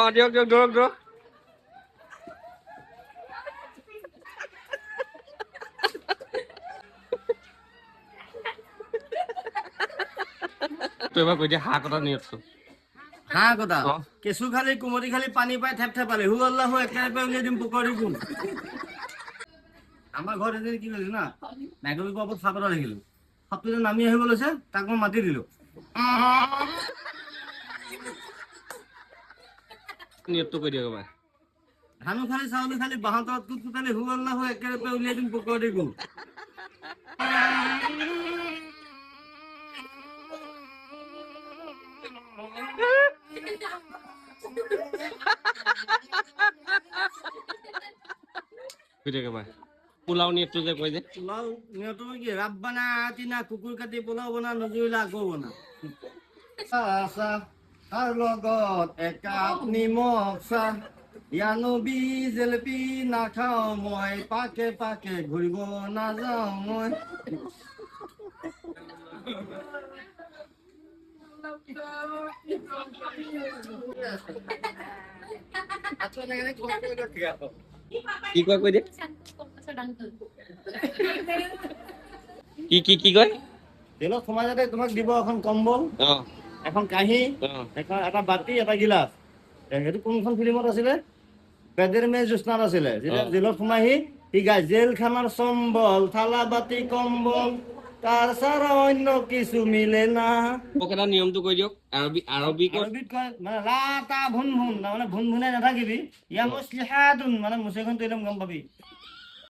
দিয়ক দিয়ক ধৰক ধৰক তই এবাৰ কৈ দিয়া হাঁহ কটা নিয়মটো হাঁহ কটা কেঁচু খালি কুমতি খালি পানী পাই থেপ থেপালি হু আল্লাহ একেবাৰে উলিয়াই দিম পুকৰি গুণ আমাৰ ঘৰত এজনী কি কৰিলো না নাগৰিকৰ ওপৰত সাপ এটা দেখিলো সাপটো যে নামি আহিব লৈছে তাক মই মাতি দিলো নিয়মটো কৈ দিয়ক এবাৰ ধানো খালি চাউলি খালি বাঁহৰ তলত কুট কুটালি হু আল্লাহ একেবাৰে উলিয়াই দিম পুকৰি গুণ পোলাও নিয়মটো যে কয় যে পোলাও নিয়মটো কি ৰাব্বানা আতিনা কুকুৰ কাটি পোলাও বনা নজৰিলে আকৌ বনা তাৰ লগত একাপ নিমখ চাহ ইয়ানবি জেলেপি নাখাওঁ মই পাকে পাকে ঘূৰিব নাযাওঁ মই কি কয় কৈ দিয়ে কি কয় তেলত সোমাই যাতে তোমাক দিব এখন কম্বল এখন কাঁহী এটা বাতি এটা গিলাচ সেইটো কোনখন ফিল্মত আছিলে বেদের মে জ্যোৎস্নাত আছিলে যেতিয়া জেলত সোমাইহি সি গাই জেলখানাৰ চম্বল থালা বাতি কম্বল তাৰ ছাড়া অন্য কিছু মিলে না এটা নিয়মটো কৈ দিয়ক আৰবিত কয় মানে লা তা ভুন ভুন মানে ভুন ভুনে নাথাকিবি ইয়া মুছলিহাতুন মানে মুছেখন তৈলম গম পাবি